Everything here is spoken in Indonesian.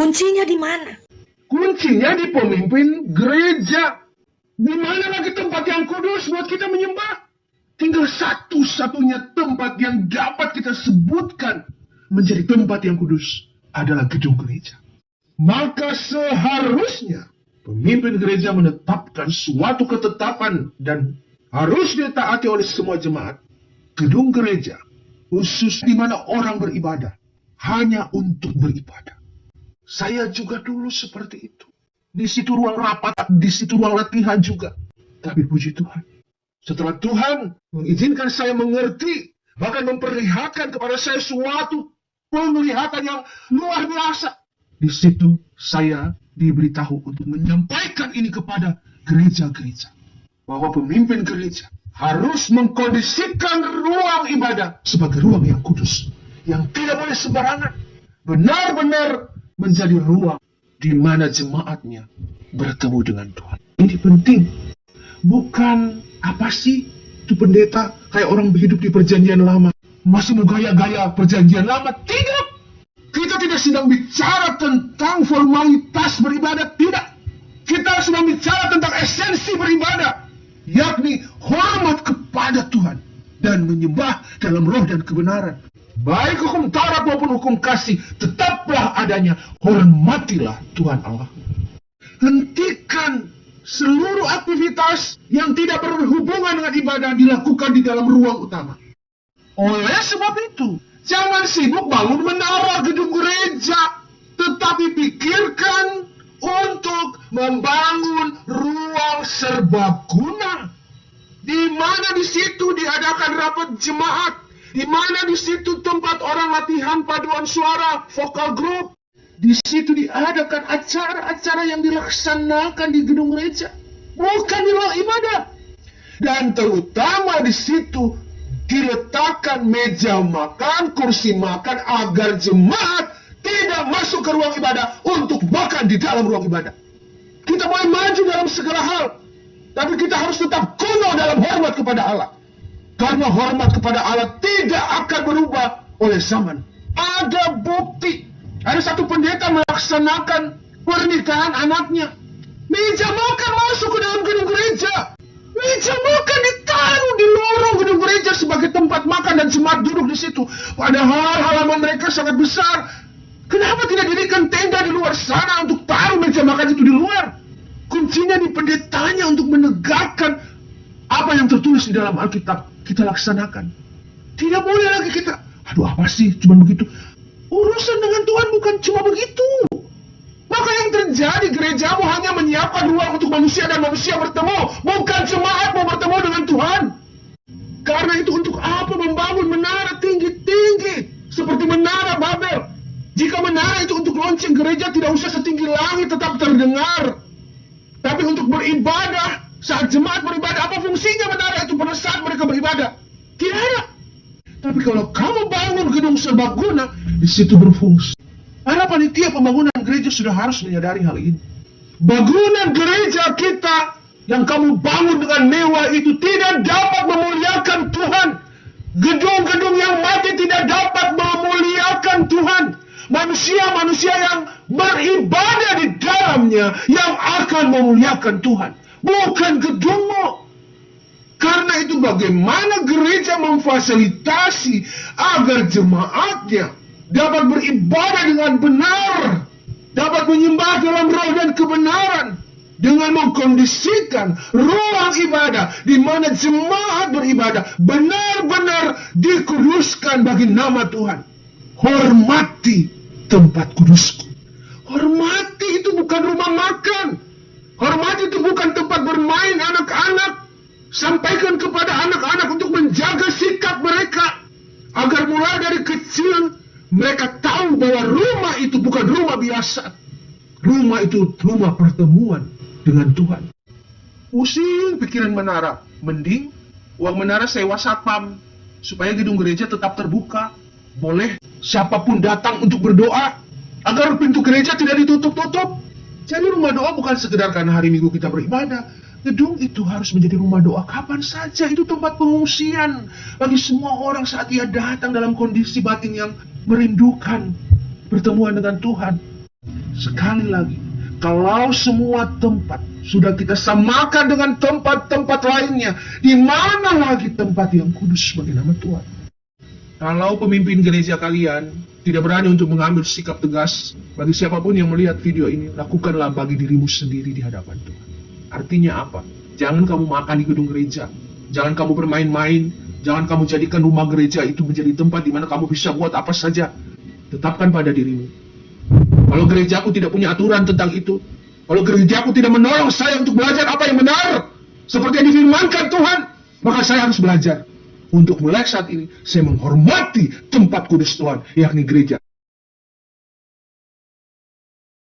Kuncinya di mana? Kuncinya di pemimpin gereja. Di mana lagi tempat yang kudus buat kita menyembah? Tinggal satu-satunya tempat yang dapat kita sebutkan menjadi tempat yang kudus adalah gedung gereja. Maka seharusnya pemimpin gereja menetapkan suatu ketetapan dan harus ditaati oleh semua jemaat. Gedung gereja, khusus di mana orang beribadah, hanya untuk beribadah. Saya juga dulu seperti itu. Di situ ruang rapat, di situ ruang latihan juga. Tapi puji Tuhan, setelah Tuhan mengizinkan saya mengerti, bahkan memperlihatkan kepada saya suatu penglihatan yang luar biasa, di situ saya diberitahu untuk menyampaikan ini kepada gereja-gereja. Bahwa pemimpin gereja harus mengkondisikan ruang ibadah sebagai ruang yang kudus. Yang tidak boleh sembarangan. Benar-benar menjadi ruang di mana jemaatnya bertemu dengan Tuhan. Ini penting. Bukan apa sih itu pendeta kayak orang hidup di perjanjian lama. Masih mau gaya-gaya perjanjian lama. Tidak. Kita tidak sedang bicara tentang formalitas beribadah. Tidak. Kita sedang bicara tentang esensi beribadah. Yakni hormat kepada Tuhan. Dan menyembah dalam roh dan kebenaran. Baik hukum Taurat maupun hukum kasih, tetaplah adanya. Hormatilah Tuhan Allah. Hentikan seluruh aktivitas yang tidak berhubungan dengan ibadah dilakukan di dalam ruang utama. Oleh sebab itu, jangan sibuk bangun menara gedung gereja, tetapi pikirkan untuk membangun ruang serbaguna, di mana di situ diadakan rapat jemaat, di mana di situ tempat orang latihan paduan suara, vokal group. Di situ diadakan acara-acara yang dilaksanakan di gedung gereja, bukan di ruang ibadah. Dan terutama di situ diletakkan meja makan, kursi makan agar jemaat tidak masuk ke ruang ibadah untuk makan di dalam ruang ibadah. Kita boleh maju dalam segala hal, tapi kita harus tetap kuno dalam hormat kepada Allah. Karena hormat kepada Allah tidak akan berubah oleh zaman. Ada bukti. Ada satu pendeta melaksanakan pernikahan anaknya. Meja makan masuk ke dalam gedung gereja. Meja makan ditaruh di lorong gedung gereja sebagai tempat makan dan jemaat duduk di situ. Padahal halaman mereka sangat besar. Kenapa tidak dirikan tenda di luar sana untuk taruh meja makan itu di luar? Kuncinya di pendetanya untuk menegakkan apa yang tertulis di dalam Alkitab. Kita laksanakan. Tidak boleh lagi kita, aduh apa sih, cuma begitu. Urusan dengan Tuhan bukan cuma begitu. Maka yang terjadi, gerejamu hanya menyiapkan ruang untuk manusia dan manusia bertemu, bukan jemaat mau bertemu dengan Tuhan. Karena itu untuk apa membangun menara tinggi-tinggi seperti menara Babel? Jika menara itu untuk lonceng, gereja tidak usah setinggi langit, tetap terdengar. Tapi untuk beribadah, saat jemaat beribadah, apa fungsinya menara itu pada saat mereka beribadah? Tidak ada. Tapi kalau kamu bangun gedung serbaguna, di situ berfungsi. Para panitia pembangunan gereja sudah harus menyadari hal ini. Bangunan gereja kita yang kamu bangun dengan mewah itu tidak dapat memuliakan Tuhan. Gedung-gedung yang mati tidak dapat memuliakan Tuhan. Manusia-manusia yang beribadah di dalamnya yang akan memuliakan Tuhan, bukan gedungmu. Karena itu bagaimana gereja memfasilitasi agar jemaatnya dapat beribadah dengan benar, dapat menyembah dalam roh dan kebenaran, dengan mengkondisikan ruang ibadah di mana jemaat beribadah benar-benar dikuduskan bagi nama Tuhan. Hormati tempat kudusku. Hormati itu bukan rumah makan. Hormati itu bukan tempat bermain anak-anak. Sampaikan kepada anak-anak untuk menjaga sikap mereka, agar mulai dari kecil mereka tahu bahwa rumah itu bukan rumah biasa. Rumah itu rumah pertemuan dengan Tuhan. Pusing pikiran menara. Mending uang menara sewa satpam, supaya gedung gereja tetap terbuka. Boleh siapapun datang untuk berdoa, agar pintu gereja tidak ditutup-tutup. Jadi rumah doa bukan sekedar karena hari Minggu kita beribadah. Gedung itu harus menjadi rumah doa kapan saja. Itu tempat pengungsian bagi semua orang saat ia datang dalam kondisi batin yang merindukan pertemuan dengan Tuhan. Sekali lagi, kalau semua tempat sudah kita samakan dengan tempat-tempat lainnya, di mana lagi tempat yang kudus bagi nama Tuhan? Kalau pemimpin gereja kalian tidak berani untuk mengambil sikap tegas, bagi siapapun yang melihat video ini, lakukanlah bagi dirimu sendiri di hadapan Tuhan. Artinya apa? Jangan kamu makan di gedung gereja, jangan kamu bermain-main, jangan kamu jadikan rumah gereja itu menjadi tempat di mana kamu bisa buat apa saja. Tetapkan pada dirimu, kalau gerejaku tidak punya aturan tentang itu, kalau gerejaku tidak menolong saya untuk belajar apa yang benar, seperti yang difirmankan Tuhan, maka saya harus belajar. Untuk mulai saat ini, saya menghormati tempat kudus Tuhan, yakni gereja.